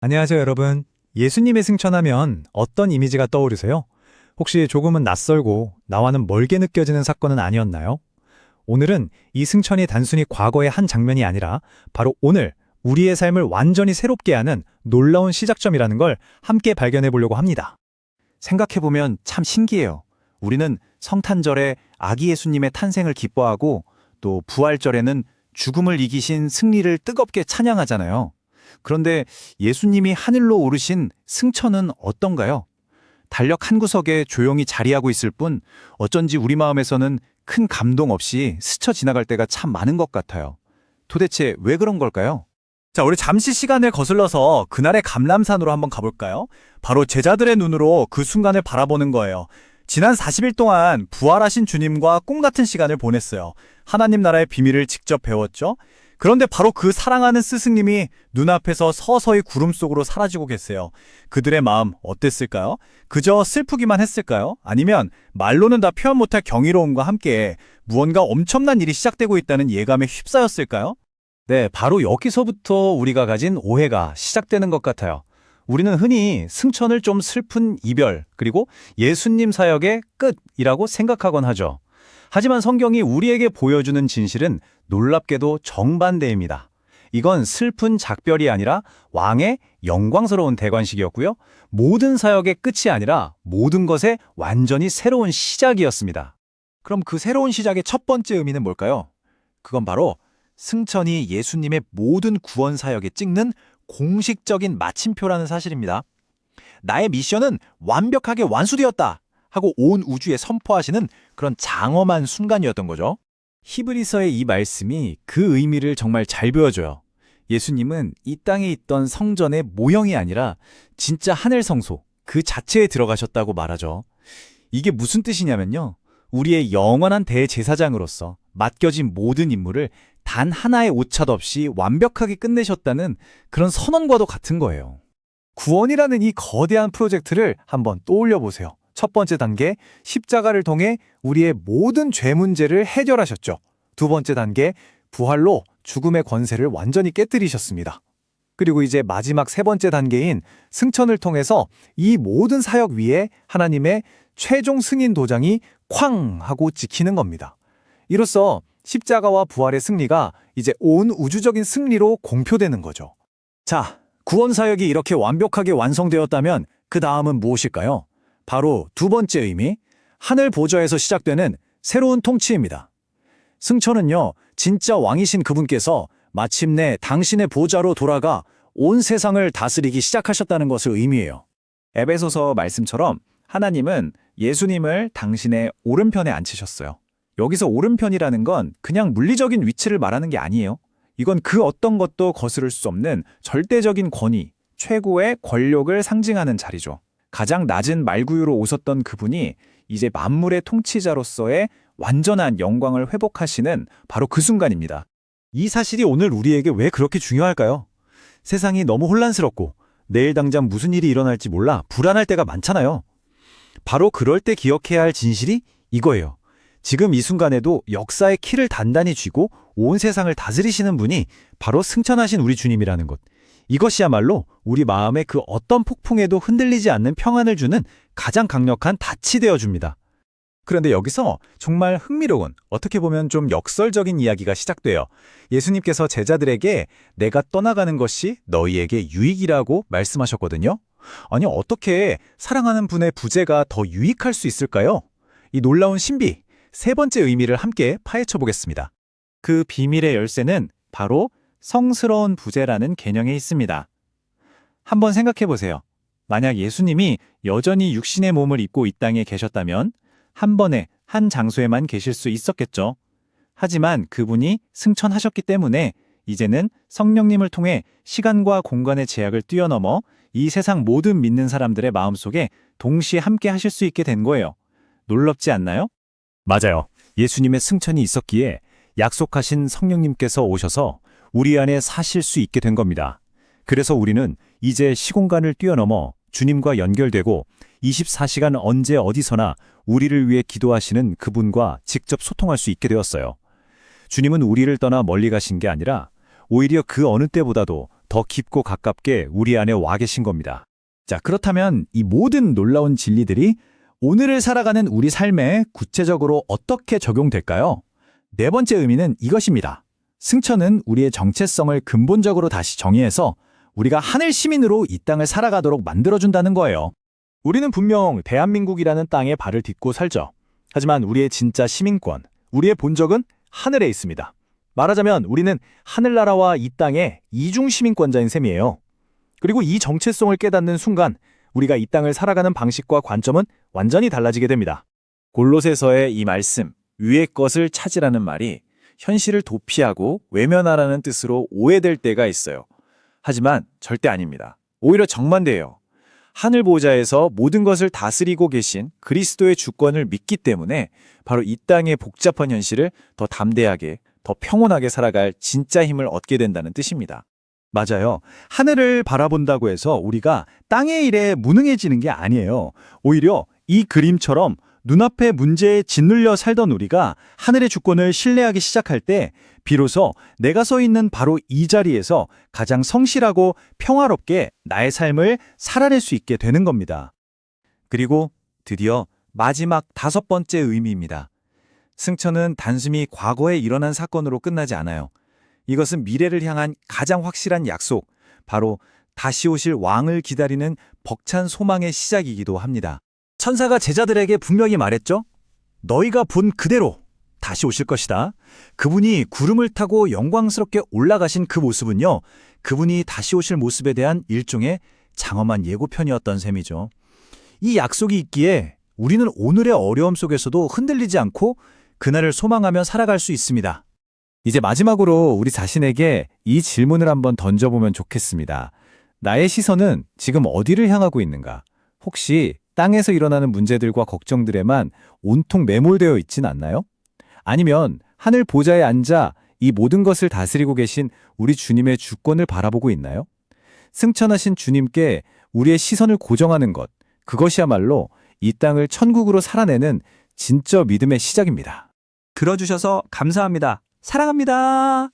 안녕하세요, 여러분. 예수님의 승천하면 어떤 이미지가 떠오르세요? 혹시 조금은 낯설고 나와는 멀게 느껴지는 사건은 아니었나요? 오늘은 이 승천이 단순히 과거의 한 장면이 아니라 바로 오늘 우리의 삶을 완전히 새롭게 하는 놀라운 시작점이라는 걸 함께 발견해 보려고 합니다. 생각해보면 참 신기해요. 우리는 성탄절에 아기 예수님의 탄생을 기뻐하고 또 부활절에는 죽음을 이기신 승리를 뜨겁게 찬양하잖아요. 그런데 예수님이 하늘로 오르신 승천은 어떤가요? 달력 한 구석에 조용히 자리하고 있을 뿐 어쩐지 우리 마음에서는 큰 감동 없이 스쳐 지나갈 때가 참 많은 것 같아요. 도대체 왜 그런 걸까요? 자, 우리 잠시 시간을 거슬러서 그날의 감람산으로 한번 가볼까요? 바로 제자들의 눈으로 그 순간을 바라보는 거예요. 지난 40일 동안 부활하신 주님과 꿈 같은 시간을 보냈어요. 하나님 나라의 비밀을 직접 배웠죠. 그런데 바로 그 사랑하는 스승님이 눈앞에서 서서히 구름 속으로 사라지고 계세요. 그들의 마음 어땠을까요? 그저 슬프기만 했을까요? 아니면 말로는 다 표현 못할 경이로움과 함께 무언가 엄청난 일이 시작되고 있다는 예감에 휩싸였을까요? 네, 바로 여기서부터 우리가 가진 오해가 시작되는 것 같아요. 우리는 흔히 승천을 좀 슬픈 이별, 그리고 예수님 사역의 끝이라고 생각하곤 하죠. 하지만 성경이 우리에게 보여주는 진실은 놀랍게도 정반대입니다. 이건 슬픈 작별이 아니라 왕의 영광스러운 대관식이었고요. 모든 사역의 끝이 아니라 모든 것의 완전히 새로운 시작이었습니다. 그럼 그 새로운 시작의 첫 번째 의미는 뭘까요? 그건 바로 승천이 예수님의 모든 구원 사역에 찍는 공식적인 마침표라는 사실입니다. 나의 미션은 완벽하게 완수되었다 하고 온 우주에 선포하시는 그런 장엄한 순간이었던 거죠. 히브리서의 이 말씀이 그 의미를 정말 잘 보여줘요. 예수님은 이 땅에 있던 성전의 모형이 아니라 진짜 하늘 성소, 그 자체에 들어가셨다고 말하죠. 이게 무슨 뜻이냐면요. 우리의 영원한 대제사장으로서 맡겨진 모든 임무를 단 하나의 오차도 없이 완벽하게 끝내셨다는 그런 선언과도 같은 거예요. 구원이라는 이 거대한 프로젝트를 한번 떠올려 보세요. 첫 번째 단계, 십자가를 통해 우리의 모든 죄 문제를 해결하셨죠. 두 번째 단계, 부활로 죽음의 권세를 완전히 깨뜨리셨습니다. 그리고 이제 마지막 세 번째 단계인 승천을 통해서 이 모든 사역 위에 하나님의 최종 승인 도장이 쾅 하고 찍히는 겁니다. 이로써 십자가와 부활의 승리가 이제 온 우주적인 승리로 공표되는 거죠. 자, 구원 사역이 이렇게 완벽하게 완성되었다면 그 다음은 무엇일까요? 바로 두 번째 의미, 하늘 보좌에서 시작되는 새로운 통치입니다. 승천은요, 진짜 왕이신 그분께서 마침내 당신의 보좌로 돌아가 온 세상을 다스리기 시작하셨다는 것을 의미해요. 에베소서 말씀처럼 하나님은 예수님을 당신의 오른편에 앉히셨어요. 여기서 오른편이라는 건 그냥 물리적인 위치를 말하는 게 아니에요. 이건 그 어떤 것도 거스를 수 없는 절대적인 권위, 최고의 권력을 상징하는 자리죠. 가장 낮은 말구유로 오셨던 그분이 이제 만물의 통치자로서의 완전한 영광을 회복하시는 바로 그 순간입니다. 이 사실이 오늘 우리에게 왜 그렇게 중요할까요? 세상이 너무 혼란스럽고 내일 당장 무슨 일이 일어날지 몰라 불안할 때가 많잖아요. 바로 그럴 때 기억해야 할 진실이 이거예요. 지금 이 순간에도 역사의 키를 단단히 쥐고 온 세상을 다스리시는 분이 바로 승천하신 우리 주님이라는 것. 이것이야말로 우리 마음의 그 어떤 폭풍에도 흔들리지 않는 평안을 주는 가장 강력한 닻이 되어줍니다. 그런데 여기서 정말 흥미로운, 어떻게 보면 좀 역설적인 이야기가 시작돼요. 예수님께서 제자들에게 내가 떠나가는 것이 너희에게 유익이라고 말씀하셨거든요. 아니, 어떻게 사랑하는 분의 부재가 더 유익할 수 있을까요? 이 놀라운 신비, 세 번째 의미를 함께 파헤쳐 보겠습니다. 그 비밀의 열쇠는 바로 성스러운 부재라는 개념에 있습니다. 한번 생각해 보세요. 만약 예수님이 여전히 육신의 몸을 입고 이 땅에 계셨다면 한 번에 한 장소에만 계실 수 있었겠죠. 하지만 그분이 승천하셨기 때문에 이제는 성령님을 통해 시간과 공간의 제약을 뛰어넘어 이 세상 모든 믿는 사람들의 마음속에 동시에 함께 하실 수 있게 된 거예요. 놀랍지 않나요? 맞아요. 예수님의 승천이 있었기에 약속하신 성령님께서 오셔서 우리 안에 사실 수 있게 된 겁니다. 그래서 우리는 이제 시공간을 뛰어넘어 주님과 연결되고 24시간 언제 어디서나 우리를 위해 기도하시는 그분과 직접 소통할 수 있게 되었어요. 주님은 우리를 떠나 멀리 가신 게 아니라 오히려 그 어느 때보다도 더 깊고 가깝게 우리 안에 와 계신 겁니다. 자, 그렇다면 이 모든 놀라운 진리들이 오늘을 살아가는 우리 삶에 구체적으로 어떻게 적용될까요? 네 번째 의미는 이것입니다. 승천은 우리의 정체성을 근본적으로 다시 정의해서 우리가 하늘 시민으로 이 땅을 살아가도록 만들어준다는 거예요. 우리는 분명 대한민국이라는 땅에 발을 딛고 살죠. 하지만 우리의 진짜 시민권, 우리의 본적은 하늘에 있습니다. 말하자면 우리는 하늘나라와 이 땅의 이중 시민권자인 셈이에요. 그리고 이 정체성을 깨닫는 순간 우리가 이 땅을 살아가는 방식과 관점은 완전히 달라지게 됩니다. 골로새서의 이 말씀, 위의 것을 찾으라는 말이 현실을 도피하고 외면하라는 뜻으로 오해될 때가 있어요. 하지만 절대 아닙니다. 오히려 정반대예요. 하늘 보좌에서 모든 것을 다스리고 계신 그리스도의 주권을 믿기 때문에 바로 이 땅의 복잡한 현실을 더 담대하게, 더 평온하게 살아갈 진짜 힘을 얻게 된다는 뜻입니다. 맞아요. 하늘을 바라본다고 해서 우리가 땅의 일에 무능해지는 게 아니에요. 오히려 이 그림처럼 눈앞의 문제에 짓눌려 살던 우리가 하늘의 주권을 신뢰하기 시작할 때 비로소 내가 서 있는 바로 이 자리에서 가장 성실하고 평화롭게 나의 삶을 살아낼 수 있게 되는 겁니다. 그리고 드디어 마지막 5번째 의미입니다. 승천은 단순히 과거에 일어난 사건으로 끝나지 않아요. 이것은 미래를 향한 가장 확실한 약속, 바로 다시 오실 왕을 기다리는 벅찬 소망의 시작이기도 합니다. 천사가 제자들에게 분명히 말했죠. 너희가 본 그대로 다시 오실 것이다. 그분이 구름을 타고 영광스럽게 올라가신 그 모습은요, 그분이 다시 오실 모습에 대한 일종의 장엄한 예고편이었던 셈이죠. 이 약속이 있기에 우리는 오늘의 어려움 속에서도 흔들리지 않고 그날을 소망하며 살아갈 수 있습니다. 이제 마지막으로 우리 자신에게 이 질문을 한번 던져보면 좋겠습니다. 나의 시선은 지금 어디를 향하고 있는가? 혹시 땅에서 일어나는 문제들과 걱정들에만 온통 매몰되어 있진 않나요? 아니면 하늘 보좌에 앉아 이 모든 것을 다스리고 계신 우리 주님의 주권을 바라보고 있나요? 승천하신 주님께 우리의 시선을 고정하는 것, 그것이야말로 이 땅을 천국으로 살아내는 진짜 믿음의 시작입니다. 들어주셔서 감사합니다. 사랑합니다.